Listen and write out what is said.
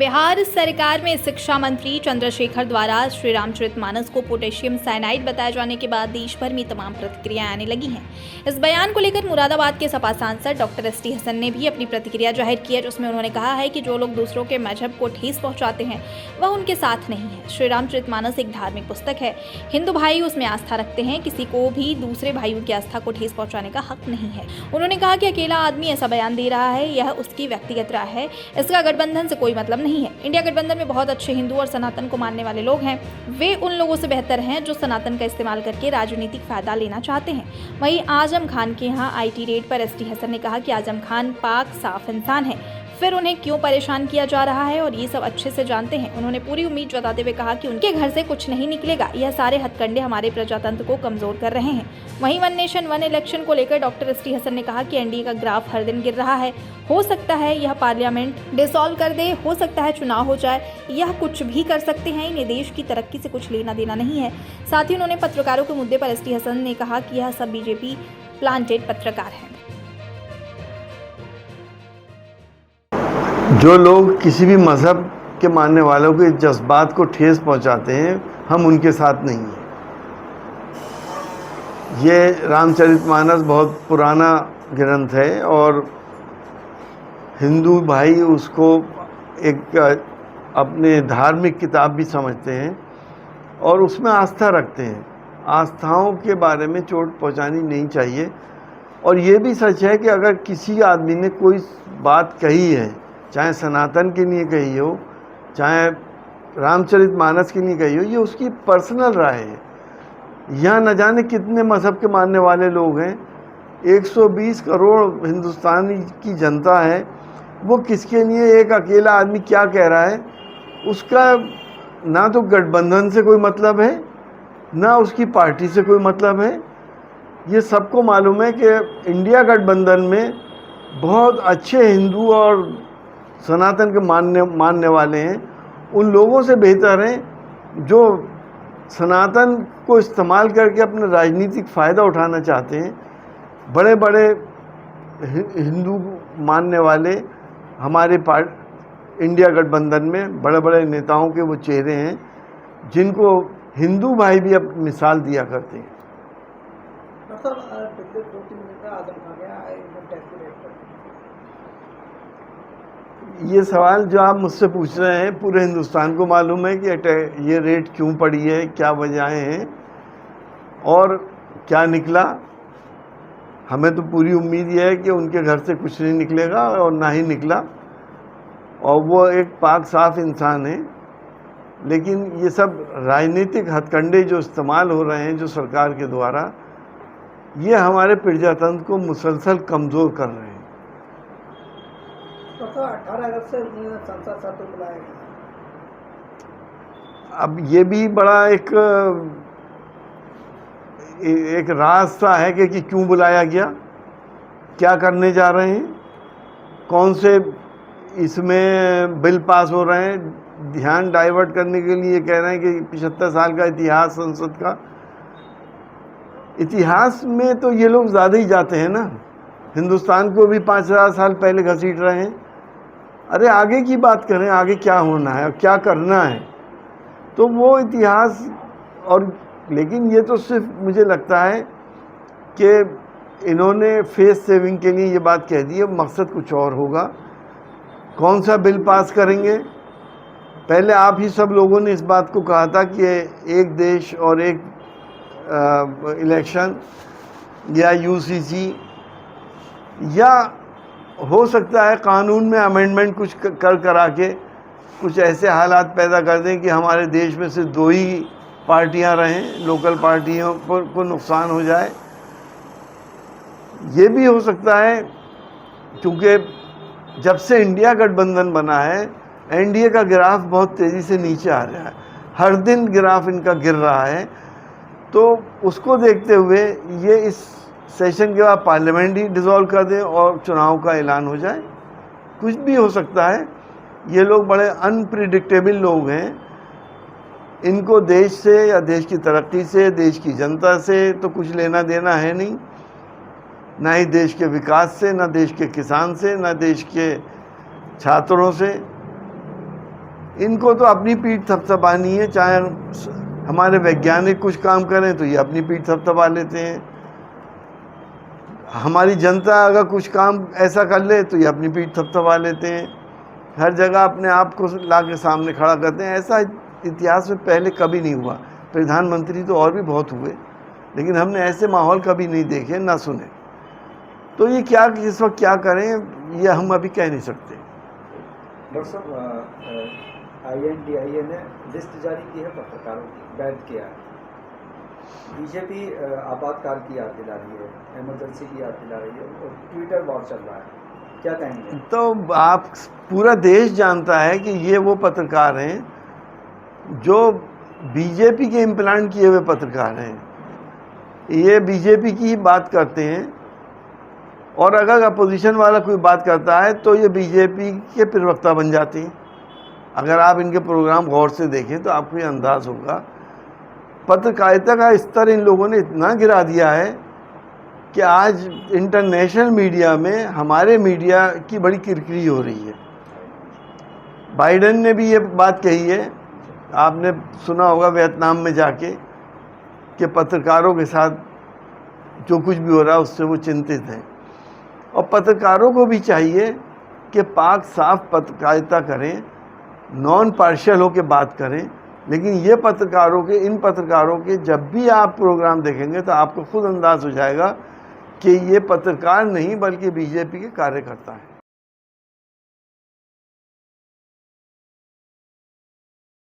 बिहार सरकार में शिक्षा मंत्री चंद्रशेखर द्वारा श्री रामचरितमानस को पोटेशियम साइनाइड बताए जाने के बाद देश भर में तमाम प्रतिक्रियाएं आने लगी हैं। इस बयान को लेकर मुरादाबाद के सपा सांसद डॉक्टर एसटी हसन ने भी अपनी प्रतिक्रिया जाहिर की है, जिसमें उन्होंने कहा है कि जो लोग दूसरों के मजहब को ठेस पहुंचाते हैं वह उनके साथ नहीं है। श्री रामचरितमानस एक धार्मिक पुस्तक है, हिंदू भाई उसमें आस्था रखते हैं, किसी को भी दूसरे भाइयों की आस्था को ठेस पहुँचाने का हक नहीं है। उन्होंने कहा कि अकेला आदमी ऐसा बयान दे रहा है, यह उसकी व्यक्तिगत राय है, इसका गठबंधन से कोई मतलब नहीं है। इंडिया गठबंधन में बहुत अच्छे हिंदू और सनातन को मानने वाले लोग हैं, वे उन लोगों से बेहतर हैं जो सनातन का इस्तेमाल करके राजनीतिक फायदा लेना चाहते हैं। वहीं आजम खान के यहाँ आईटी रेड पर एसटी हसन ने कहा कि आजम खान पाक साफ इंसान है, फिर उन्हें क्यों परेशान किया जा रहा है और ये सब अच्छे से जानते हैं। उन्होंने पूरी उम्मीद जताते हुए कहा कि उनके घर से कुछ नहीं निकलेगा, यह सारे हथकंडे हमारे प्रजातंत्र को कमजोर कर रहे हैं। वहीं वन नेशन वन इलेक्शन को लेकर डॉक्टर एसटी हसन ने कहा कि एनडीए का ग्राफ हर दिन गिर रहा है, हो सकता है यह पार्लियामेंट डिसॉल्व कर दे, हो सकता है चुनाव हो जाए, यह कुछ भी कर सकते हैं, इन्हें देश की तरक्की से कुछ लेना देना नहीं है। साथ ही उन्होंने पत्रकारों के मुद्दे पर एसटी हसन ने कहा कि यह सब बीजेपी प्लांटेड पत्रकार हैं। जो लोग किसी भी मज़हब के मानने वालों के जज्बात को ठेस पहुंचाते हैं, हम उनके साथ नहीं हैं। ये रामचरितमानस बहुत पुराना ग्रंथ है और हिंदू भाई उसको एक अपने धार्मिक किताब भी समझते हैं और उसमें आस्था रखते हैं। आस्थाओं के बारे में चोट पहुंचानी नहीं चाहिए। और ये भी सच है कि अगर किसी आदमी ने कोई बात कही है, चाहे सनातन के लिए कही हो, चाहे रामचरितमानस के लिए कही हो, ये उसकी पर्सनल राय है। यहाँ न जाने कितने मज़हब के मानने वाले लोग हैं, 120 करोड़ हिंदुस्तानी की जनता है, वो किसके लिए एक अकेला आदमी क्या कह रहा है, उसका ना तो गठबंधन से कोई मतलब है, ना उसकी पार्टी से कोई मतलब है। ये सबको मालूम है कि इंडिया गठबंधन में बहुत अच्छे हिंदू और सनातन के मानने वाले हैं। उन लोगों से बेहतर हैं जो सनातन को इस्तेमाल करके अपना राजनीतिक फ़ायदा उठाना चाहते हैं। बड़े बड़े हिंदू मानने वाले हमारे इंडिया गठबंधन में बड़े बड़े नेताओं के वो चेहरे हैं जिनको हिंदू भाई भी अब मिसाल दिया करते हैं। ये सवाल जो आप मुझसे पूछ रहे हैं, पूरे हिंदुस्तान को मालूम है कि ये रेट क्यों पड़ी है, क्या वजहें हैं और क्या निकला। हमें तो पूरी उम्मीद ये है कि उनके घर से कुछ नहीं निकलेगा और ना ही निकला, और वो एक पाक साफ इंसान है। लेकिन ये सब राजनीतिक हथकंडे जो इस्तेमाल हो रहे हैं जो सरकार के द्वारा, ये हमारे प्रजातंत्र को मुसलसल कमज़ोर कर रहे हैं। तो 18 अगस्त से संसद सत्र बुलाया गया। अब ये भी बड़ा एक रास्ता है कि क्यों बुलाया गया, क्या करने जा रहे हैं, कौन से इसमें बिल पास हो रहे हैं। ध्यान डाइवर्ट करने के लिए कह रहे हैं कि 75 साल का इतिहास संसद का। इतिहास में तो ये लोग ज़्यादा ही जाते हैं ना, हिंदुस्तान को भी 5000 साल पहले घसीट रहे हैं। अरे आगे की बात करें, आगे क्या होना है और क्या करना है, तो वो इतिहास। और लेकिन ये तो सिर्फ मुझे लगता है कि इन्होंने फेस सेविंग के लिए ये बात कह दी है, मकसद कुछ और होगा। कौन सा बिल पास करेंगे, पहले आप ही सब लोगों ने इस बात को कहा था कि एक देश और एक इलेक्शन या यूसीसी, या हो सकता है कानून में अमेंडमेंट कुछ करा के कुछ ऐसे हालात पैदा कर दें कि हमारे देश में से 2 ही पार्टियां रहें, लोकल पार्टियों को नुकसान हो जाए। ये भी हो सकता है क्योंकि जब से इंडिया गठबंधन बना है, एनडीए का ग्राफ बहुत तेज़ी से नीचे आ रहा है, हर दिन ग्राफ इनका गिर रहा है। तो उसको देखते हुए ये इस सेशन के बाद पार्लियामेंट ही डिसॉल्व कर दें और चुनाव का ऐलान हो जाए। कुछ भी हो सकता है। ये लोग बड़े अनप्रिडिक्टेबल लोग हैं, इनको देश से या देश की तरक्की से, देश की जनता से तो कुछ लेना देना है नहीं, ना ही देश के विकास से, ना देश के किसान से, ना देश के छात्रों से। इनको तो अपनी पीठ थपथपानी है, चाहे हमारे वैज्ञानिक कुछ काम करें तो ये अपनी पीठ थपथपा लेते हैं, हमारी जनता अगर कुछ काम ऐसा कर ले तो ये अपनी पीठ थपथपा लेते हैं, हर जगह अपने आप को ला के सामने खड़ा करते हैं। ऐसा इतिहास में पहले कभी नहीं हुआ। प्रधानमंत्री तो और भी बहुत हुए, लेकिन हमने ऐसे माहौल कभी नहीं देखे ना सुने। तो ये क्या इस वक्त क्या करें ये हम अभी कह नहीं सकते। डॉक्टर साहब, INDIA ने लिस्ट जारी की है पत्रकारों की, बैन किया है। बीजेपी आपातकाल की याद दिला रही है, इमरजेंसी की याद दिला रही है और ट्विटर वॉर चल रहा है, क्या कहेंगे? तो आप पूरा देश जानता है कि ये वो पत्रकार हैं जो बीजेपी के इम्प्लांट किए हुए पत्रकार हैं, ये बीजेपी की ही बात करते हैं, और अगर अपोजिशन वाला कोई बात करता है तो ये बीजेपी के प्रवक्ता बन जाते हैं। अगर आप इनके प्रोग्राम गौर से देखें तो आपको ये अंदाज़ होगा। पत्रकारिता का स्तर इन लोगों ने इतना गिरा दिया है कि आज इंटरनेशनल मीडिया में हमारे मीडिया की बड़ी किरकिरी हो रही है। बाइडेन ने भी ये बात कही है, आपने सुना होगा वियतनाम में जाके, कि पत्रकारों के साथ जो कुछ भी हो रहा है उससे वो चिंतित हैं। और पत्रकारों को भी चाहिए कि पाक साफ पत्रकारिता करें, नॉन पार्शियल होकर बात करें। लेकिन ये इन पत्रकारों के जब भी आप प्रोग्राम देखेंगे तो आपको खुद अंदाज़ हो जाएगा कि ये पत्रकार नहीं बल्कि बीजेपी के कार्यकर्ता हैं।